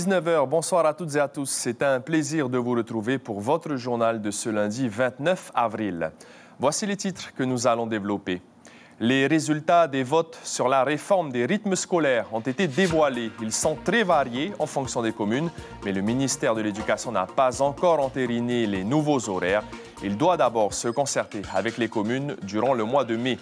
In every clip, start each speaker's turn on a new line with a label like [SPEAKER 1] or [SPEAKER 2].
[SPEAKER 1] 19 h, bonsoir à toutes et à tous. C'est un plaisir de vous retrouver pour votre journal de ce lundi 29 avril. Voici les titres que nous allons développer. Les résultats des votes sur la réforme des rythmes scolaires ont été dévoilés. Ils sont très variés en fonction des communes, mais le ministère de l'Éducation n'a pas encore entériné les nouveaux horaires. Il doit d'abord se concerter avec les communes durant le mois de mai.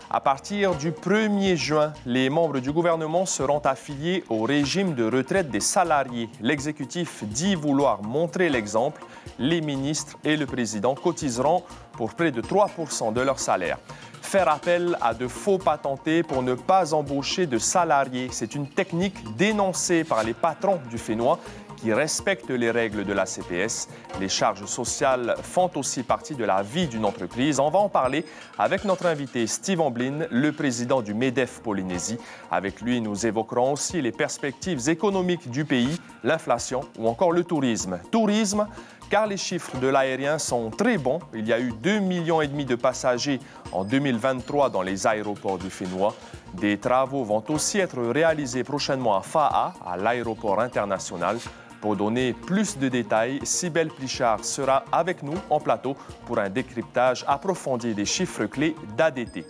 [SPEAKER 1] À partir du 1er juin, les membres du gouvernement seront affiliés au régime de retraite des salariés. L'exécutif dit vouloir montrer l'exemple. Les ministres et le président cotiseront pour près de 3% de leur salaire. Faire appel à de faux patentés pour ne pas embaucher de salariés, c'est une technique dénoncée par les patrons du Fénois qui respectent les règles de la CPS. Les charges sociales font aussi partie de la vie d'une entreprise. On va en parler avec notre invité Steve Amblin, le président du MEDEF Polynésie. Avec lui, nous évoquerons aussi les perspectives économiques du pays, l'inflation ou encore le tourisme. Tourisme, car les chiffres de l'aérien sont très bons. Il y a eu 2,5 millions de passagers en 2023 dans les aéroports du Fénois. Des travaux vont aussi être réalisés prochainement à Fa'a, à l'aéroport international. Pour donner plus de détails, Cybèle Plichard sera avec nous en plateau pour un décryptage approfondi des chiffres clés d'ADT.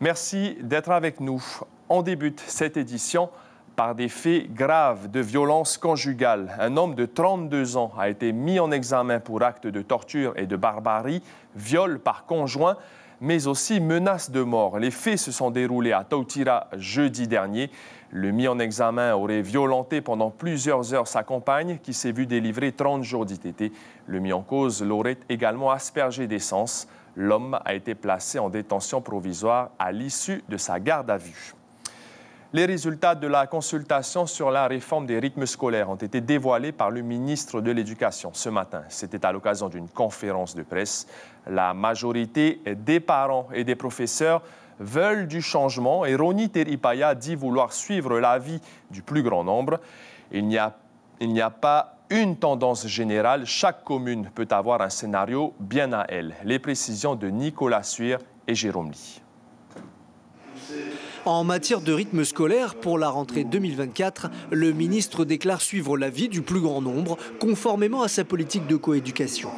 [SPEAKER 1] Merci d'être avec nous. On débute cette édition par des faits graves de violence conjugale. Un homme de 32 ans a été mis en examen pour actes de torture et de barbarie, viol par conjoint, mais aussi menace de mort. Les faits se sont déroulés à Tautira jeudi dernier. Le mis en examen aurait violenté pendant plusieurs heures sa compagne qui s'est vue délivrer 30 jours d'ITT. Le mis en cause l'aurait également aspergé d'essence. L'homme a été placé en détention provisoire à l'issue de sa garde à vue. Les résultats de la consultation sur la réforme des rythmes scolaires ont été dévoilés par le ministre de l'Éducation ce matin. C'était à l'occasion d'une conférence de presse. La majorité des parents et des professeurs veulent du changement et Roni Teripaya dit vouloir suivre l'avis du plus grand nombre. Il n'y a pas une tendance générale. Chaque commune peut avoir un scénario bien à elle. Les précisions de Nicolas Suire et Jérôme Lee.
[SPEAKER 2] En matière de rythme scolaire, pour la rentrée 2024, le ministre déclare suivre l'avis du plus grand nombre, conformément à sa politique de coéducation.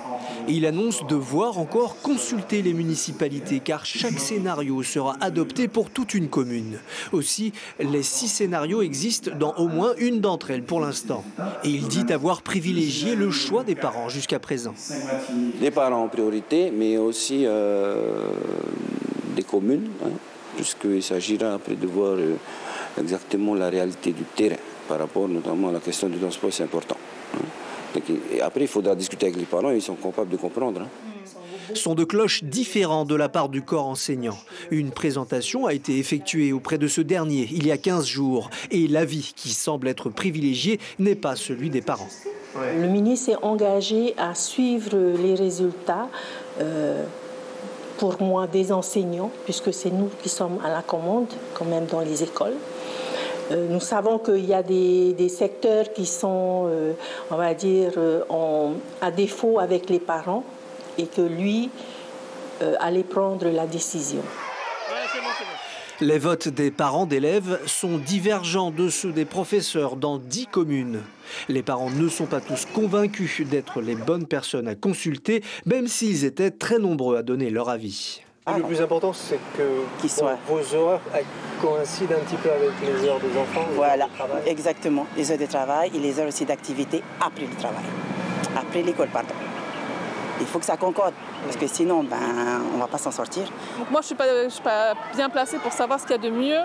[SPEAKER 2] Et il annonce devoir encore consulter les municipalités, car chaque scénario sera adopté pour toute une commune. Aussi, les 6 scénarios existent dans au moins une d'entre elles pour l'instant. Et il dit avoir privilégié le choix des parents jusqu'à présent.
[SPEAKER 3] Les parents en priorité, mais aussi des communes, puisqu'il s'agira après de voir exactement la réalité du terrain par rapport notamment à la question du transport, c'est important. Et après, il faudra discuter avec les parents, ils sont capables de comprendre.
[SPEAKER 2] Son de cloches différents de la part du corps enseignant. Une présentation a été effectuée auprès de ce dernier il y a 15 jours et l'avis qui semble être privilégié n'est pas celui des parents.
[SPEAKER 4] Le ministre s'est engagé à suivre les résultats pour moi des enseignants, puisque c'est nous qui sommes à la commande quand même dans les écoles. Nous savons qu'il y a des secteurs qui sont, on va dire, à défaut avec les parents et que lui allait prendre la décision.
[SPEAKER 2] Les votes des parents d'élèves sont divergents de ceux des professeurs dans 10 communes. Les parents ne sont pas tous convaincus d'être les bonnes personnes à consulter, même s'ils étaient très nombreux à donner leur avis.
[SPEAKER 5] Le plus important, c'est que vos horaires coïncident un petit peu avec les heures des enfants.
[SPEAKER 6] Voilà, exactement. Les heures de travail et les heures aussi d'activité après le travail. Après l'école, pardon. Il faut que ça concorde, parce que sinon, on ne va pas s'en sortir.
[SPEAKER 7] Donc moi, je ne suis pas bien placée pour savoir ce qu'il y a de mieux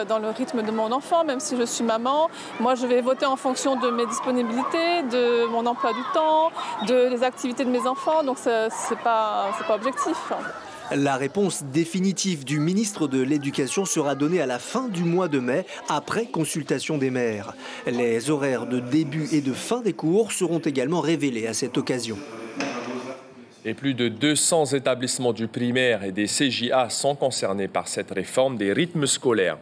[SPEAKER 7] dans le rythme de mon enfant, même si je suis maman. Moi, je vais voter en fonction de mes disponibilités, de mon emploi du temps, des activités de mes enfants, donc ce n'est pas objectif.
[SPEAKER 2] La réponse définitive du ministre de l'Éducation sera donnée à la fin du mois de mai, après consultation des maires. Les horaires de début et de fin des cours seront également révélés à cette occasion.
[SPEAKER 1] Et plus de 200 établissements du primaire et des CJA sont concernés par cette réforme des rythmes scolaires.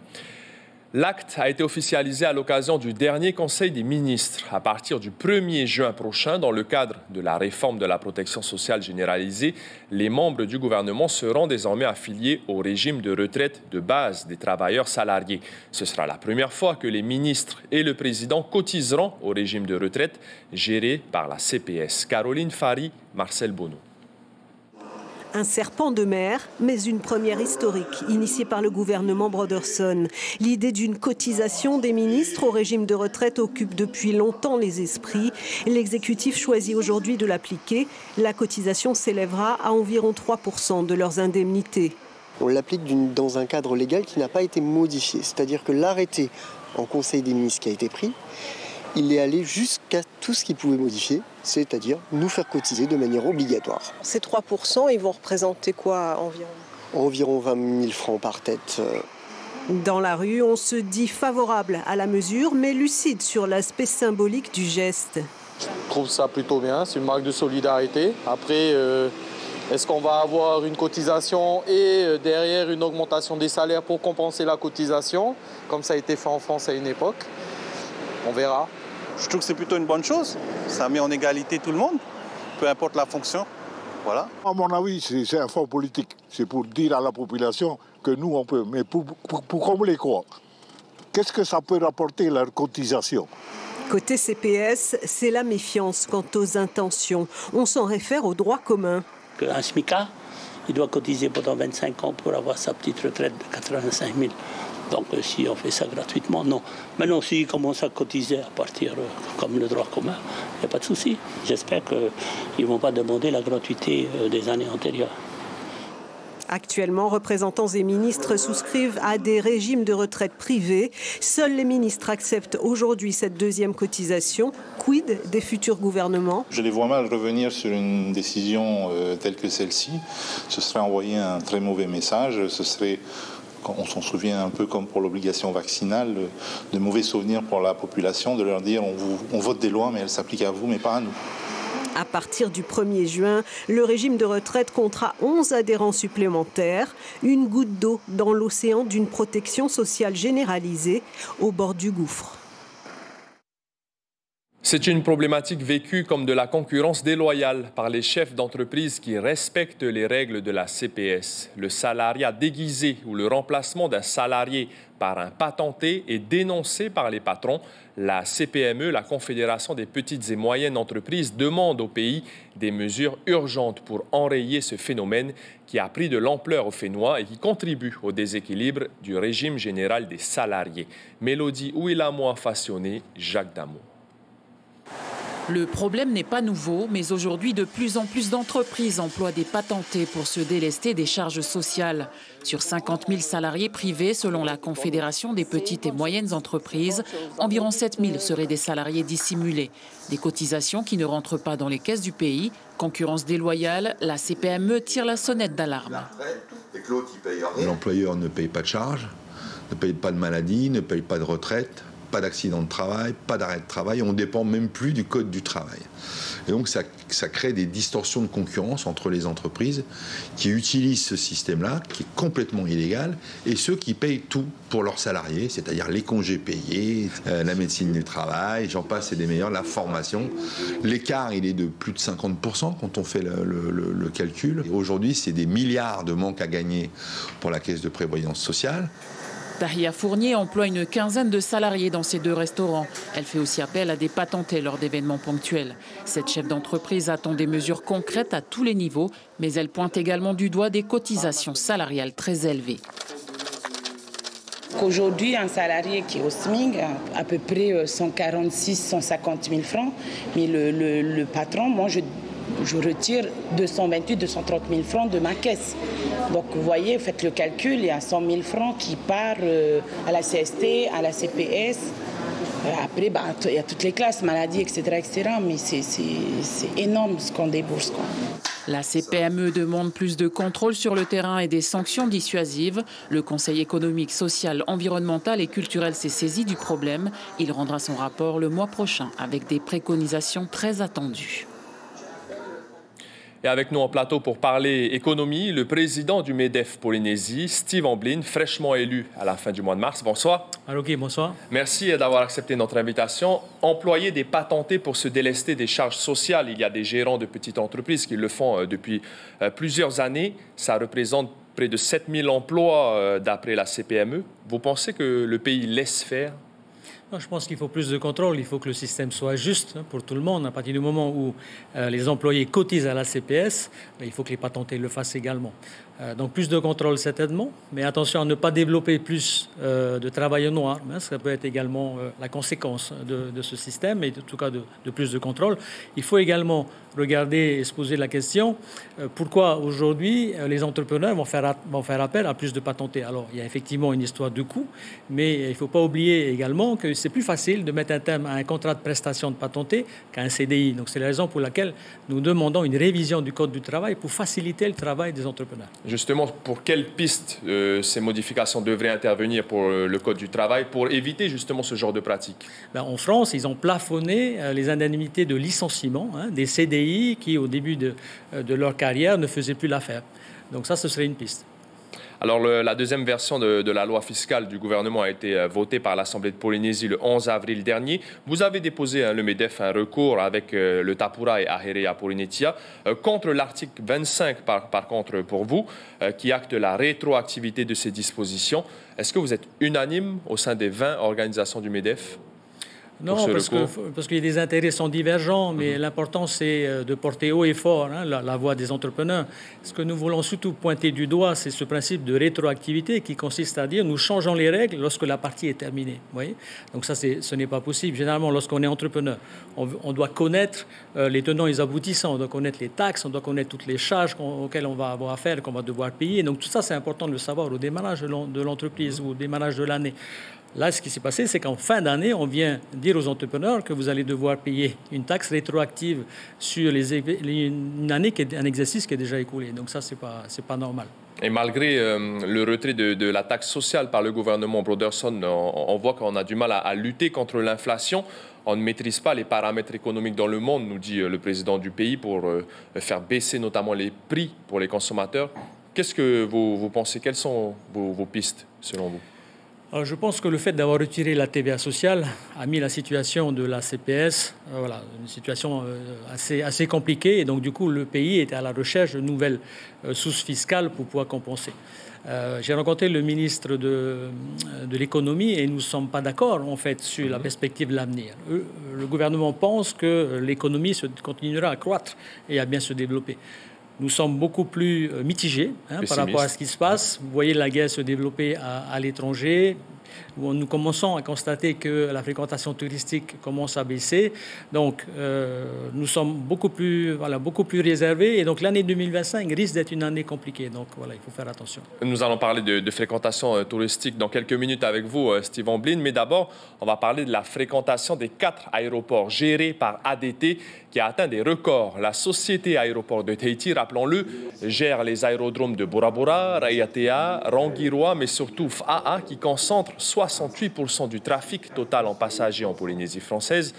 [SPEAKER 1] L'acte a été officialisé à l'occasion du dernier Conseil des ministres. À partir du 1er juin prochain, dans le cadre de la réforme de la protection sociale généralisée, les membres du gouvernement seront désormais affiliés au régime de retraite de base des travailleurs salariés. Ce sera la première fois que les ministres et le président cotiseront au régime de retraite géré par la CPS. Caroline Fari, Marcel Bonneau.
[SPEAKER 8] Un serpent de mer, mais une première historique, initiée par le gouvernement Broderson. L'idée d'une cotisation des ministres au régime de retraite occupe depuis longtemps les esprits. L'exécutif choisit aujourd'hui de l'appliquer. La cotisation s'élèvera à environ 3% de leurs indemnités.
[SPEAKER 9] On l'applique dans un cadre légal qui n'a pas été modifié. C'est-à-dire que l'arrêté en Conseil des ministres qui a été pris, il est allé jusqu'à tout ce qu'il pouvait modifier, c'est-à-dire nous faire cotiser de manière obligatoire.
[SPEAKER 8] Ces 3%, ils vont représenter quoi environ ?
[SPEAKER 9] Environ 20 000 francs par tête.
[SPEAKER 8] Dans la rue, on se dit favorable à la mesure, mais lucide sur l'aspect symbolique du geste.
[SPEAKER 10] Je trouve ça plutôt bien, c'est une marque de solidarité. Après, est-ce qu'on va avoir une cotisation et derrière une augmentation des salaires pour compenser la cotisation, comme ça a été fait en France à une époque ? On verra.
[SPEAKER 11] Je trouve que c'est plutôt une bonne chose. Ça met en égalité tout le monde, peu importe la fonction. Voilà.
[SPEAKER 12] À mon avis, c'est un fonds politique. C'est pour dire à la population que nous, on peut. Mais pour combler quoi ? Qu'est-ce que ça peut rapporter, leur cotisation ?
[SPEAKER 8] Côté CPS, c'est la méfiance quant aux intentions. On s'en réfère au droit commun.
[SPEAKER 13] Un SMICA, il doit cotiser pendant 25 ans pour avoir sa petite retraite de 85 000. Donc si on fait ça gratuitement, non. Maintenant, s'ils commencent à cotiser à partir comme le droit commun, il n'y a pas de souci. J'espère qu'ils ne vont pas demander la gratuité des années antérieures.
[SPEAKER 8] Actuellement, représentants et ministres souscrivent à des régimes de retraite privés. Seuls les ministres acceptent aujourd'hui cette deuxième cotisation. Quid des futurs gouvernements ?
[SPEAKER 14] Je les vois mal revenir sur une décision telle que celle-ci. Ce serait envoyer un très mauvais message. Ce serait, on s'en souvient un peu comme pour l'obligation vaccinale, de mauvais souvenirs pour la population, de leur dire on vote des lois mais elles s'appliquent à vous mais pas à nous.
[SPEAKER 8] À partir du 1er juin, le régime de retraite comptera 11 adhérents supplémentaires, une goutte d'eau dans l'océan d'une protection sociale généralisée au bord du gouffre.
[SPEAKER 1] C'est une problématique vécue comme de la concurrence déloyale par les chefs d'entreprise qui respectent les règles de la CPS. Le salariat déguisé ou le remplacement d'un salarié par un patenté est dénoncé par les patrons. La CPME, la Confédération des petites et moyennes entreprises, demande au pays des mesures urgentes pour enrayer ce phénomène qui a pris de l'ampleur au Fénois et qui contribue au déséquilibre du régime général des salariés. Mélodie Ouilamoa Fassonné, Jacques Damour.
[SPEAKER 15] Le problème n'est pas nouveau, mais aujourd'hui, de plus en plus d'entreprises emploient des patentés pour se délester des charges sociales. Sur 50 000 salariés privés, selon la Confédération des petites et moyennes entreprises, environ 7 000 seraient des salariés dissimulés. Des cotisations qui ne rentrent pas dans les caisses du pays. Concurrence déloyale, la CPME tire la sonnette d'alarme.
[SPEAKER 16] L'employeur ne paye pas de charges, ne paye pas de maladie, ne paye pas de retraite. Pas d'accident de travail, pas d'arrêt de travail, on ne dépend même plus du code du travail. Et donc ça crée des distorsions de concurrence entre les entreprises qui utilisent ce système-là, qui est complètement illégal, et ceux qui payent tout pour leurs salariés, c'est-à-dire les congés payés, la médecine du travail, j'en passe et des meilleurs, la formation. L'écart, il est de plus de 50% quand on fait le calcul. Aujourd'hui, c'est des milliards de manques à gagner pour la caisse de prévoyance sociale.
[SPEAKER 15] Tahia Fournier emploie une quinzaine de salariés dans ses 2 restaurants. Elle fait aussi appel à des patentés lors d'événements ponctuels. Cette chef d'entreprise attend des mesures concrètes à tous les niveaux, mais elle pointe également du doigt des cotisations salariales très élevées.
[SPEAKER 17] Aujourd'hui, un salarié qui est au SMIC a à peu près 146-150 000 francs, mais le patron, moi je retire 228-230 000 francs de ma caisse. Donc vous voyez, faites le calcul, il y a 100 000 francs qui partent à la CST, à la CPS. Après, il y a toutes les classes, maladies, etc. mais c'est énorme ce qu'on débourse, quoi.
[SPEAKER 15] La CPME demande plus de contrôle sur le terrain et des sanctions dissuasives. Le Conseil économique, social, environnemental et culturel s'est saisi du problème. Il rendra son rapport le mois prochain avec des préconisations très attendues.
[SPEAKER 1] Et avec nous en plateau pour parler économie, le président du MEDEF Polynésie, Steve Amblin, fraîchement élu à la fin du mois de mars. Bonsoir.
[SPEAKER 18] Ok, bonsoir.
[SPEAKER 1] Merci d'avoir accepté notre invitation. Employer des patentés pour se délester des charges sociales. Il y a des gérants de petites entreprises qui le font depuis plusieurs années. Ça représente près de 7000 emplois d'après la CPME. Vous pensez que le pays laisse faire ?
[SPEAKER 18] Non, je pense qu'il faut plus de contrôle. Il faut que le système soit juste pour tout le monde. À partir du moment où les employés cotisent à la CPS, il faut que les patentés le fassent également. Donc plus de contrôle certainement, mais attention à ne pas développer plus de travail au noir. Ça peut être également la conséquence de ce système, et en tout cas de plus de contrôle. Il faut également regarder et se poser la question pourquoi aujourd'hui les entrepreneurs vont faire appel à plus de patentés. Alors il y a effectivement une histoire de coût, mais il ne faut pas oublier également que c'est plus facile de mettre un terme à un contrat de prestation de patenté qu'à un CDI. Donc c'est la raison pour laquelle nous demandons une révision du Code du travail pour faciliter le travail des entrepreneurs.
[SPEAKER 1] Justement, pour quelles pistes ces modifications devraient intervenir pour le Code du travail pour éviter justement ce genre de pratique?
[SPEAKER 18] En France, ils ont plafonné les indemnités de licenciement des CDI qui, au début de leur carrière, ne faisaient plus l'affaire. Donc ça, ce serait une piste.
[SPEAKER 1] Alors, la deuxième version de la loi fiscale du gouvernement a été votée par l'Assemblée de Polynésie le 11 avril dernier. Vous avez déposé, le MEDEF, un recours avec le Tapura et Aherea Polynesia contre l'article 25, par contre, pour vous, qui acte la rétroactivité de ces dispositions. Est-ce que vous êtes unanime au sein des 20 organisations du MEDEF?
[SPEAKER 18] Non, parce que les intérêts sont divergents, mais l'important, c'est de porter haut et fort la voix des entrepreneurs. Ce que nous voulons surtout pointer du doigt, c'est ce principe de rétroactivité qui consiste à dire nous changeons les règles lorsque la partie est terminée. Vous voyez? Donc ça, ce n'est pas possible. Généralement, lorsqu'on est entrepreneur, on doit connaître les tenants et les aboutissants, on doit connaître les taxes, on doit connaître toutes les charges auxquelles on va avoir affaire, qu'on va devoir payer. Donc tout ça, c'est important de le savoir au démarrage de l'entreprise ou au démarrage de l'année. Là, ce qui s'est passé, c'est qu'en fin d'année, on vient dire aux entrepreneurs que vous allez devoir payer une taxe rétroactive sur une année, un exercice qui est déjà écoulé. Donc ça, c'est pas normal.
[SPEAKER 1] Et malgré le retrait de la taxe sociale par le gouvernement Broderson, on voit qu'on a du mal à lutter contre l'inflation. On ne maîtrise pas les paramètres économiques dans le monde, nous dit le président du pays, pour faire baisser notamment les prix pour les consommateurs. Qu'est-ce que vous pensez? Quelles sont vos pistes, selon vous?
[SPEAKER 18] Alors, je pense que le fait d'avoir retiré la TVA sociale a mis la situation de la CPS, une situation assez compliquée. Et donc, du coup, le pays était à la recherche de nouvelles sources fiscales pour pouvoir compenser. J'ai rencontré le ministre de l'économie et nous ne sommes pas d'accord, en fait, sur la perspective de l'avenir. Le gouvernement pense que l'économie continuera à croître et à bien se développer. Nous sommes beaucoup plus mitigés par rapport à ce qui se passe. Vous voyez la guerre se développer à l'étranger. Nous commençons à constater que la fréquentation touristique commence à baisser. Donc, nous sommes beaucoup plus réservés. Et donc, l'année 2025 risque d'être une année compliquée. Donc, voilà, il faut faire attention.
[SPEAKER 1] Nous allons parler de fréquentation touristique dans quelques minutes avec vous, Steve Amblin. Mais d'abord, on va parler de la fréquentation des 4 aéroports gérés par ADT qui a atteint des records. La société aéroport de Tahiti, rappelons-le, gère les aérodromes de Bora Bora, Raiatea, Rangiroa, mais surtout Faa, qui concentre 68% du trafic total en passagers en Polynésie française.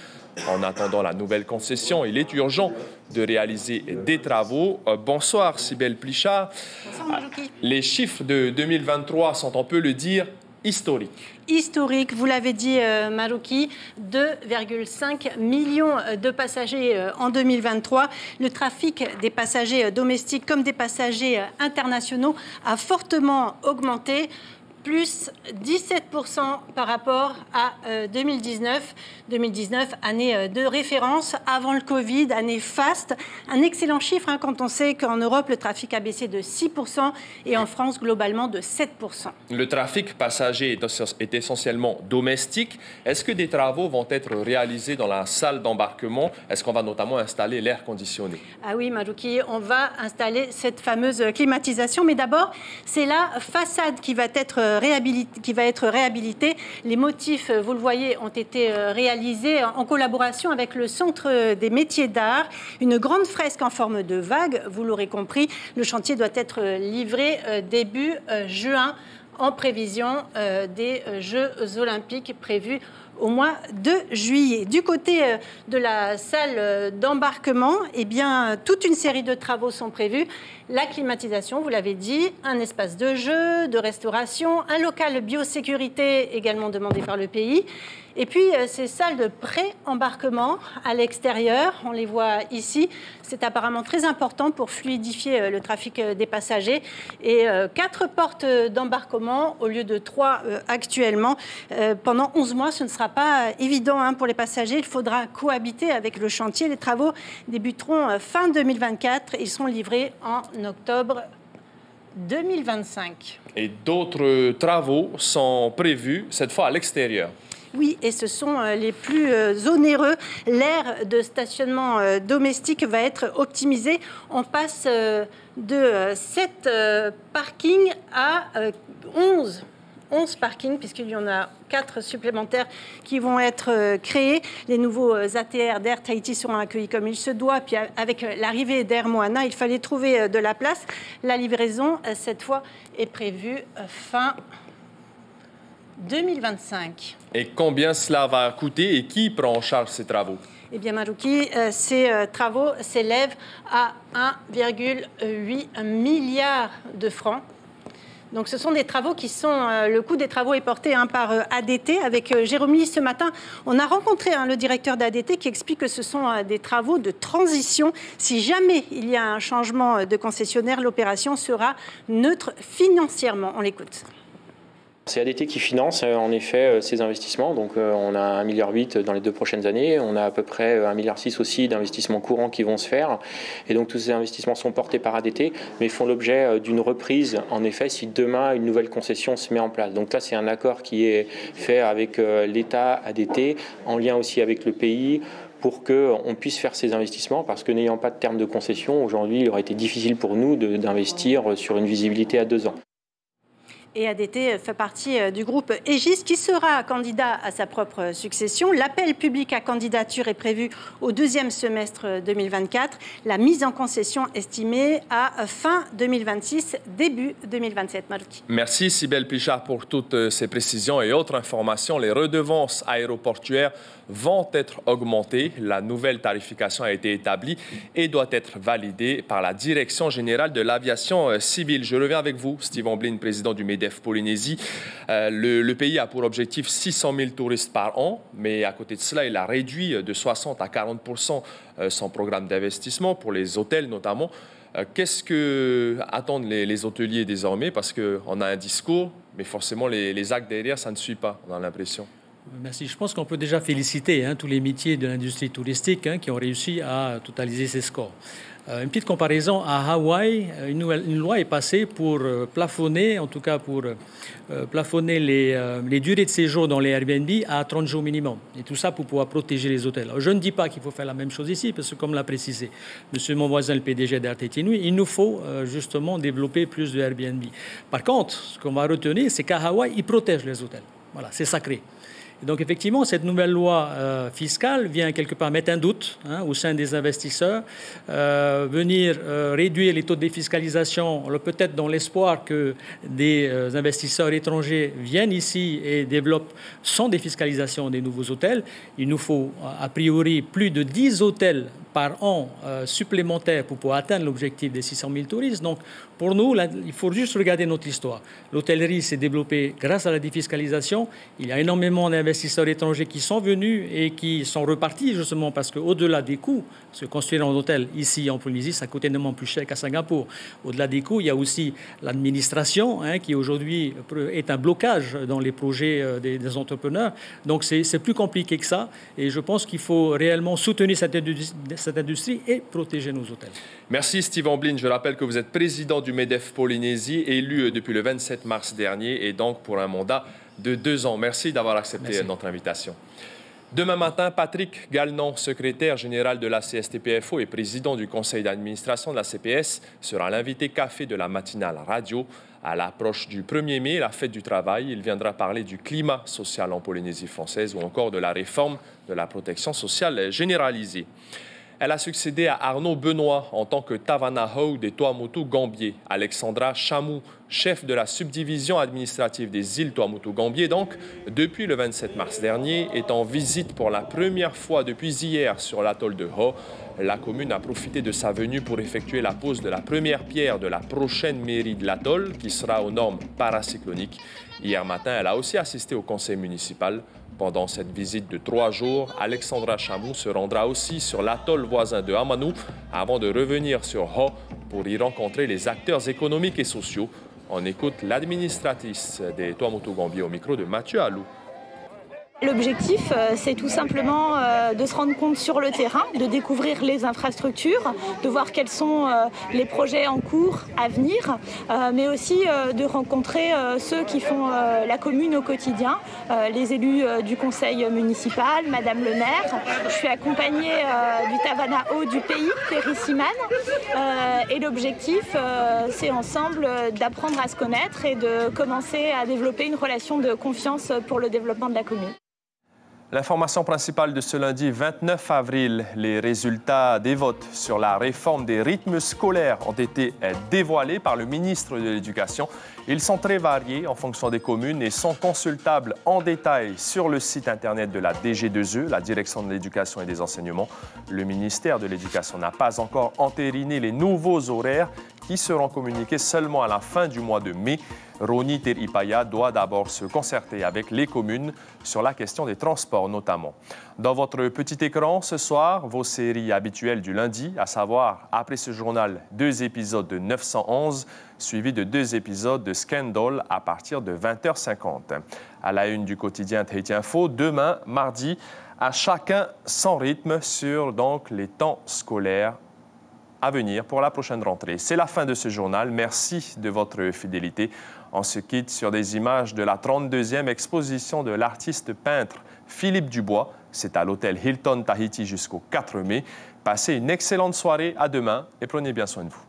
[SPEAKER 1] En attendant la nouvelle concession, il est urgent de réaliser des travaux. Bonsoir, Cybèle Plichard.
[SPEAKER 19] Bonsoir, Marouki.
[SPEAKER 1] Les chiffres de 2023 sont, on peut le dire, historiques.
[SPEAKER 19] Historique, vous l'avez dit, Marouki, 2,5 millions de passagers en 2023. Le trafic des passagers domestiques comme des passagers internationaux a fortement augmenté. Plus 17% par rapport à 2019. 2019, année de référence avant le Covid, année faste. Un excellent chiffre quand on sait qu'en Europe, le trafic a baissé de 6% et en France, globalement, de 7%.
[SPEAKER 1] Le trafic passager est essentiellement domestique. Est-ce que des travaux vont être réalisés dans la salle d'embarquement? Est-ce qu'on va notamment installer l'air conditionné?
[SPEAKER 19] Ah oui, Marouki, on va installer cette fameuse climatisation. Mais d'abord, c'est la façade qui va être réhabilitée. Les motifs, vous le voyez, ont été réalisés en collaboration avec le Centre des métiers d'art. Une grande fresque en forme de vague, vous l'aurez compris. Le chantier doit être livré début juin en prévision des Jeux olympiques prévus au mois de juillet. Du côté de la salle d'embarquement, eh bien, toute une série de travaux sont prévus. La climatisation, vous l'avez dit, un espace de jeu, de restauration, un local biosécurité également demandé par le pays. Et puis, ces salles de pré-embarquement à l'extérieur, on les voit ici, c'est apparemment très important pour fluidifier le trafic des passagers. Et 4 portes d'embarquement au lieu de 3 actuellement. Pendant 11 mois, ce ne sera pas évident pour les passagers. Il faudra cohabiter avec le chantier. Les travaux débuteront fin 2024. Ils seront livrés en octobre 2025.
[SPEAKER 1] Et d'autres travaux sont prévus, cette fois à l'extérieur.
[SPEAKER 19] Oui, et ce sont les plus onéreux. L'aire de stationnement domestique va être optimisée. On passe de 7 parkings à 11 parkings, puisqu'il y en a 4 supplémentaires qui vont être créés. Les nouveaux ATR d'Air Tahiti seront accueillis comme il se doit. Puis avec l'arrivée d'Air Moana, il fallait trouver de la place. La livraison, cette fois, est prévue fin 2025.
[SPEAKER 1] Et combien cela va coûter et qui prend en charge ces travaux?
[SPEAKER 19] Eh bien, Marouki, ces travaux s'élèvent à 1,8 milliard de francs. Donc, ce sont des travaux qui sont... le coût des travaux est porté par ADT. Avec Jérôme Lee, ce matin, on a rencontré le directeur d'ADT qui explique que ce sont des travaux de transition. Si jamais il y a un changement de concessionnaire, l'opération sera neutre financièrement. On l'écoute.
[SPEAKER 20] C'est ADT qui finance en effet ces investissements. Donc on a 1,8 milliard dans les 2 prochaines années. On a à peu près 1,6 milliard aussi d'investissements courants qui vont se faire. Et donc tous ces investissements sont portés par ADT, mais font l'objet d'une reprise en effet si demain une nouvelle concession se met en place. Donc là c'est un accord qui est fait avec l'État, ADT, en lien aussi avec le pays, pour qu'on puisse faire ces investissements, parce que n'ayant pas de terme de concession, aujourd'hui il aurait été difficile pour nous d'investir sur une visibilité à 2 ans.
[SPEAKER 19] Et ADT fait partie du groupe Aegis qui sera candidat à sa propre succession. L'appel public à candidature est prévu au 2e semestre 2024. La mise en concession estimée à fin 2026, début 2027. Malouki.
[SPEAKER 1] Merci Cybèle Plichard pour toutes ces précisions et autres informations. Les redevances aéroportuaires vont être augmentées. La nouvelle tarification a été établie et doit être validée par la Direction générale de l'aviation civile. Je reviens avec vous, Steve Omblin, président du MEDEF Polynésie. Le pays a pour objectif 600 000 touristes par an, mais à côté de cela, il a réduit de 60 à 40% son programme d'investissement pour les hôtels notamment. Qu'est-ce que attendent les hôteliers désormais? Parce qu'on a un discours, mais forcément les actes derrière, ça ne suit pas, on a l'impression.
[SPEAKER 18] Merci. Je pense qu'on peut déjà féliciter tous les métiers de l'industrie touristique qui ont réussi à totaliser ces scores. Une petite comparaison, à Hawaï, une loi est passée pour plafonner, en tout cas pour plafonner les durées de séjour dans les Airbnb à 30 jours minimum. Et tout ça pour pouvoir protéger les hôtels. Alors, je ne dis pas qu'il faut faire la même chose ici, parce que comme l'a précisé mon voisin, le PDG d'Air Tahiti Nui, il nous faut justement développer plus de Airbnb. Par contre, ce qu'on va retenir, c'est qu'à Hawaï, ils protègent les hôtels. Voilà, c'est sacré. Et donc, effectivement, cette nouvelle loi fiscale vient quelque part mettre un doute au sein des investisseurs, venir réduire les taux de défiscalisation, peut-être dans l'espoir que des investisseurs étrangers viennent ici et développent sans défiscalisation des nouveaux hôtels. Il nous faut, a priori, plus de 10 hôtels par an supplémentaires pour pouvoir atteindre l'objectif des 600 000 touristes. Donc, pour nous, là, il faut juste regarder notre histoire. L'hôtellerie s'est développée grâce à la défiscalisation. Il y a énormément d'investisseurs étrangers qui sont venus et qui sont repartis justement parce qu'au-delà des coûts, se construire un hôtel ici en Polynésie, ça coûte énormément plus cher qu'à Singapour. Au-delà des coûts, il y a aussi l'administration qui aujourd'hui est un blocage dans les projets des entrepreneurs. Donc c'est plus compliqué que ça. Et je pense qu'il faut réellement soutenir cette industrie et protéger nos hôtels.
[SPEAKER 1] Merci Steve Omblin. Je rappelle que vous êtes président du MEDEF Polynésie, élu depuis le 27 mars dernier et donc pour un mandat de 2 ans. Merci d'avoir accepté notre invitation. Demain matin, Patrick Galenon, secrétaire général de la CSTPFO et président du conseil d'administration de la CPS, sera l'invité café de la matinale radio. À l'approche du 1er mai, la fête du travail, il viendra parler du climat social en Polynésie française ou encore de la réforme de la protection sociale généralisée. Elle a succédé à Arnaud Benoît en tant que Tavana Hou des Tuamotu-Gambier. Alexandra Chamou, chef de la subdivision administrative des îles Tuamotu-Gambier, donc, depuis le 27 mars dernier, est en visite pour la première fois depuis hier sur l'atoll de Hou. La commune a profité de sa venue pour effectuer la pose de la première pierre de la prochaine mairie de l'atoll, qui sera aux normes paracycloniques. Hier matin, elle a aussi assisté au conseil municipal. Pendant cette visite de 3 jours, Alexandra Chamou se rendra aussi sur l'atoll voisin de Hamanu avant de revenir sur Hou pour y rencontrer les acteurs économiques et sociaux. On écoute l'administratrice des Tuamotu-Gambier au micro de Mathieu Alou.
[SPEAKER 21] L'objectif, c'est tout simplement de se rendre compte sur le terrain, de découvrir les infrastructures, de voir quels sont les projets en cours à venir, mais aussi de rencontrer ceux qui font la commune au quotidien, les élus du conseil municipal, Madame le maire. Je suis accompagnée du Tavana Hou du pays, Terry Siman, et l'objectif, c'est ensemble d'apprendre à se connaître et de commencer à développer une relation de confiance pour le développement de la commune.
[SPEAKER 1] L'information principale de ce lundi 29 avril, les résultats des votes sur la réforme des rythmes scolaires ont été dévoilés par le ministre de l'Éducation. Ils sont très variés en fonction des communes et sont consultables en détail sur le site Internet de la DG2E, la Direction de l'Éducation et des Enseignements. Le ministère de l'Éducation n'a pas encore entériné les nouveaux horaires qui seront communiqués seulement à la fin du mois de mai. Roni Teripaya doit d'abord se concerter avec les communes sur la question des transports notamment. Dans votre petit écran ce soir, vos séries habituelles du lundi, à savoir après ce journal 2 épisodes de 911 suivis de 2 épisodes de Scandal à partir de 20h50. À la une du quotidien Tahiti Info, demain, mardi, à chacun son rythme sur donc les temps scolaires à venir pour la prochaine rentrée. C'est la fin de ce journal. Merci de votre fidélité. On se quitte sur des images de la 32e exposition de l'artiste peintre Philippe Dubois. C'est à l'hôtel Hilton Tahiti jusqu'au 4 mai. Passez une excellente soirée. À demain et prenez bien soin de vous.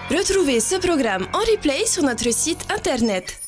[SPEAKER 22] Retrouvez ce programme en replay sur notre site internet